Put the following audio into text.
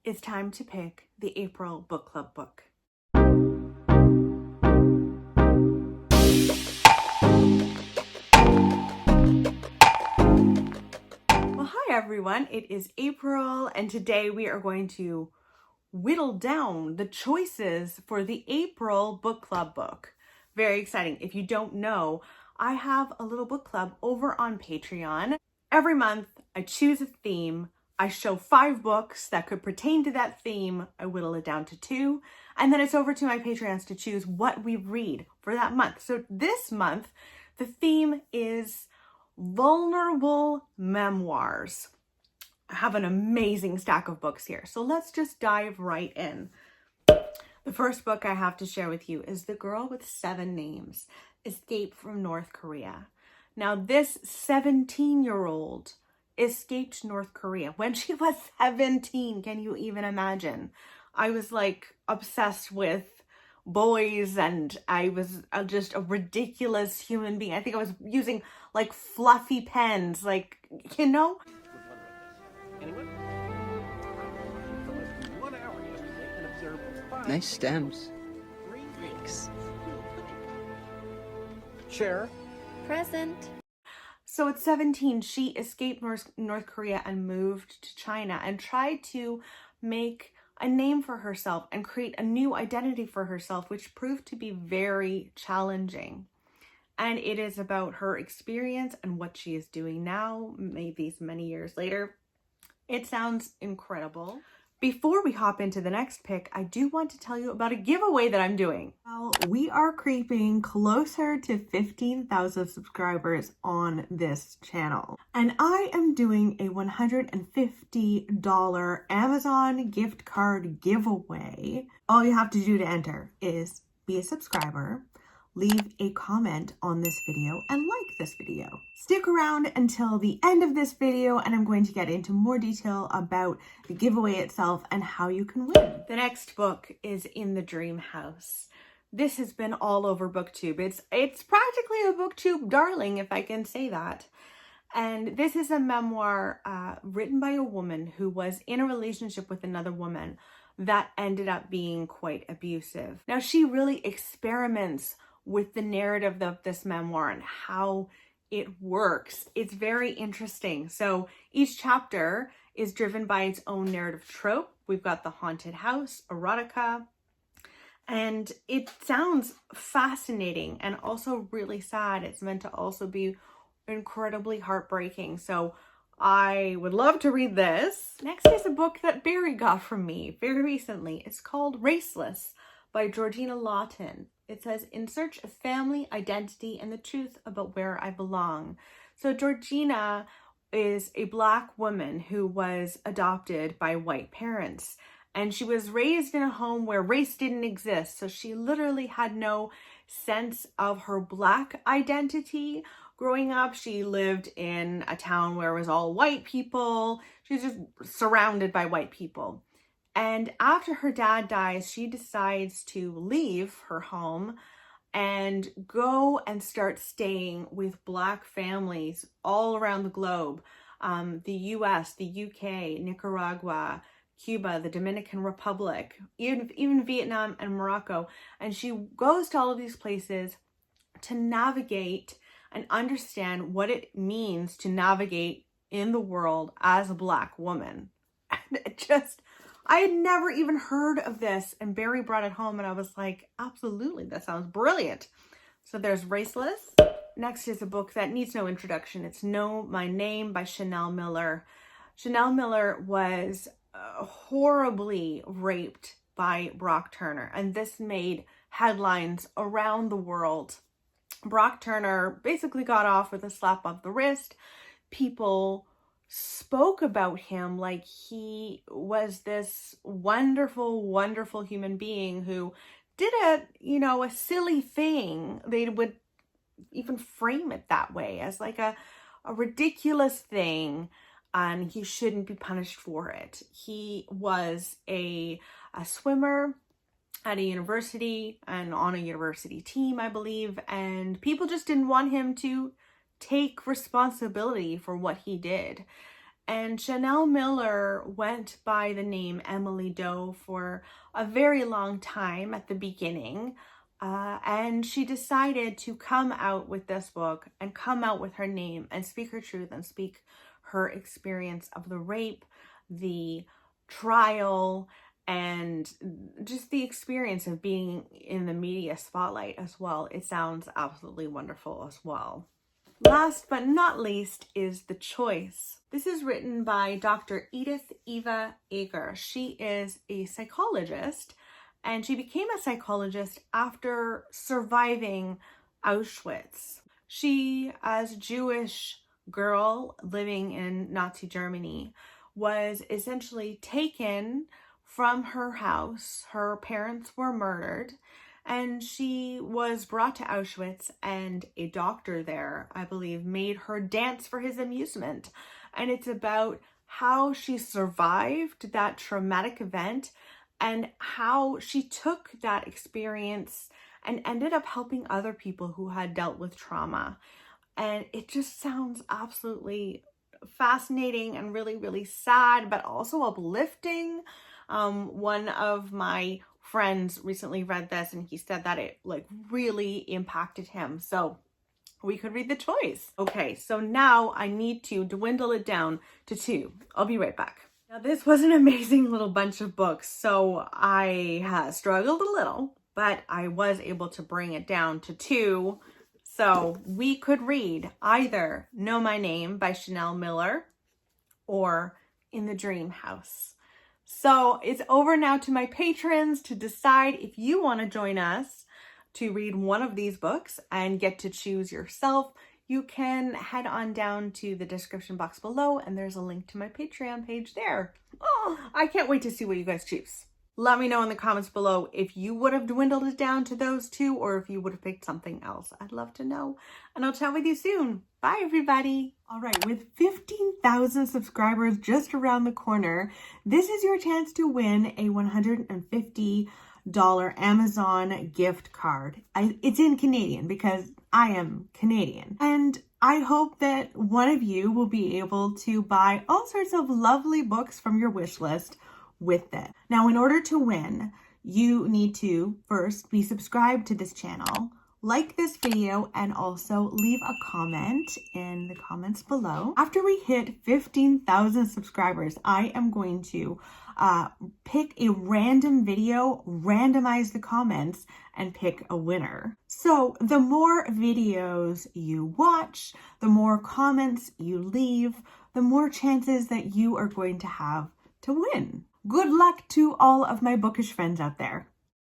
it's time to pick the April Book Club book. Well, hi everyone, it is April, and today we are going to whittle down the choices for the April Book Club book. Very exciting. If you don't know, I have a little book club over on Patreon. Every month, I choose a theme. I show 5 books that could pertain to that theme. I whittle it down to 2. And then it's over to my Patreons to choose what we read for that month. So this month, the theme is vulnerable memoirs. I have an amazing stack of books here. So let's just dive right in. The first book I have to share with you is The Girl with 7 Names, Escape from North Korea. Now, this 17-year-old escaped North Korea when she was 17. Can you even imagine? I was like obsessed with boys, and I was just a ridiculous human being. I think I was using like fluffy pens, like, you know? Nice stems. Thanks. Chair. Present. So at 17, she escaped North Korea and moved to China and tried to make a name for herself and create a new identity for herself, which proved to be very challenging. And it is about her experience and what she is doing now, maybe many years later. It sounds incredible. Before we hop into the next pick, I do want to tell you about a giveaway that I'm doing. Well, we are creeping closer to 15,000 subscribers on this channel. And I am doing a $150 Amazon gift card giveaway. All you have to do to enter is be a subscriber, leave a comment on this video, and like this video. Stick around until the end of this video, and I'm going to get into more detail about the giveaway itself and how you can win. The next book is In the Dream House. This has been all over Booktube. It's practically a Booktube darling, if I can say that. And this is a memoir written by a woman who was in a relationship with another woman that ended up being quite abusive. Now, she really experiments with the narrative of this memoir and how it works. It's very interesting. So each chapter is driven by its own narrative trope. We've got the haunted house, erotica, and it sounds fascinating and also really sad. It's meant to also be incredibly heartbreaking. So I would love to read this. Next is a book that Barry got from me very recently. It's called Raceless by Georgina Lawton. It says, in search of family, identity, and the truth about where I belong. So Georgina is a Black woman who was adopted by white parents. And she was raised in a home where race didn't exist. So she literally had no sense of her Black identity. Growing up, she lived in a town where it was all white people. She was just surrounded by white people. And after her dad dies, she decides to leave her home and go and start staying with Black families all around the globe. The US, the UK, Nicaragua, Cuba, the Dominican Republic, even Vietnam and Morocco. And she goes to all of these places to navigate and understand what it means to navigate in the world as a Black woman. And it just, I had never even heard of this, and Barry brought it home and I was like, absolutely, that sounds brilliant. So there's Raceless. Next is a book that needs no introduction. It's Know My Name by Chanel Miller. Chanel Miller was horribly raped by Brock Turner, and this made headlines around the world. Brock Turner basically got off with a slap of the wrist. People spoke about him like he was this wonderful, wonderful human being who did a silly thing. They would even frame it that way, as like a ridiculous thing, and he shouldn't be punished for it. He was a swimmer at a university and on a university team, I believe, and people just didn't want him to take responsibility for what he did. And Chanel Miller went by the name Emily Doe for a very long time at the beginning. And she decided to come out with this book and come out with her name and speak her truth and speak her experience of the rape, the trial, and just the experience of being in the media spotlight as well. It sounds absolutely wonderful as well. Last but not least is The Choice. This is written by Dr. Edith Eva Eger. She is a psychologist, and she became a psychologist after surviving Auschwitz. She, as a Jewish girl living in Nazi Germany, was essentially taken from her house. Her parents were murdered, and she was brought to Auschwitz, and a doctor there, I believe, made her dance for his amusement. And it's about how she survived that traumatic event and how she took that experience and ended up helping other people who had dealt with trauma. And it just sounds absolutely fascinating and really, really sad, but also uplifting. One of my friends recently read this, and he said that it really impacted him. So we could read The Choice. Okay, so now I need to dwindle it down to 2. I'll be right back. Now, this was an amazing little bunch of books, so I struggled a little, but I was able to bring it down to 2. So we could read either Know My Name by Chanel Miller or In the Dream House. So it's over now to my patrons to decide if you want to join us to read one of these books and get to choose yourself. You can head on down to the description box below, and there's a link to my Patreon page there. Oh, I can't wait to see what you guys choose. Let me know in the comments below if you would have dwindled it down to those 2 or if you would have picked something else. I'd love to know, and I'll chat with you soon. Bye, everybody. All right, with 15,000 subscribers just around the corner, this is your chance to win a $150 Amazon gift card. It's in Canadian because I am Canadian. And I hope that one of you will be able to buy all sorts of lovely books from your wish list with it. Now, in order to win, you need to first be subscribed to this channel, like this video, and also leave a comment in the comments below. After we hit 15,000 subscribers, I am going to pick a random video, randomize the comments, and pick a winner. So the more videos you watch, the more comments you leave, the more chances that you are going to have to win. Good luck to all of my bookish friends out there.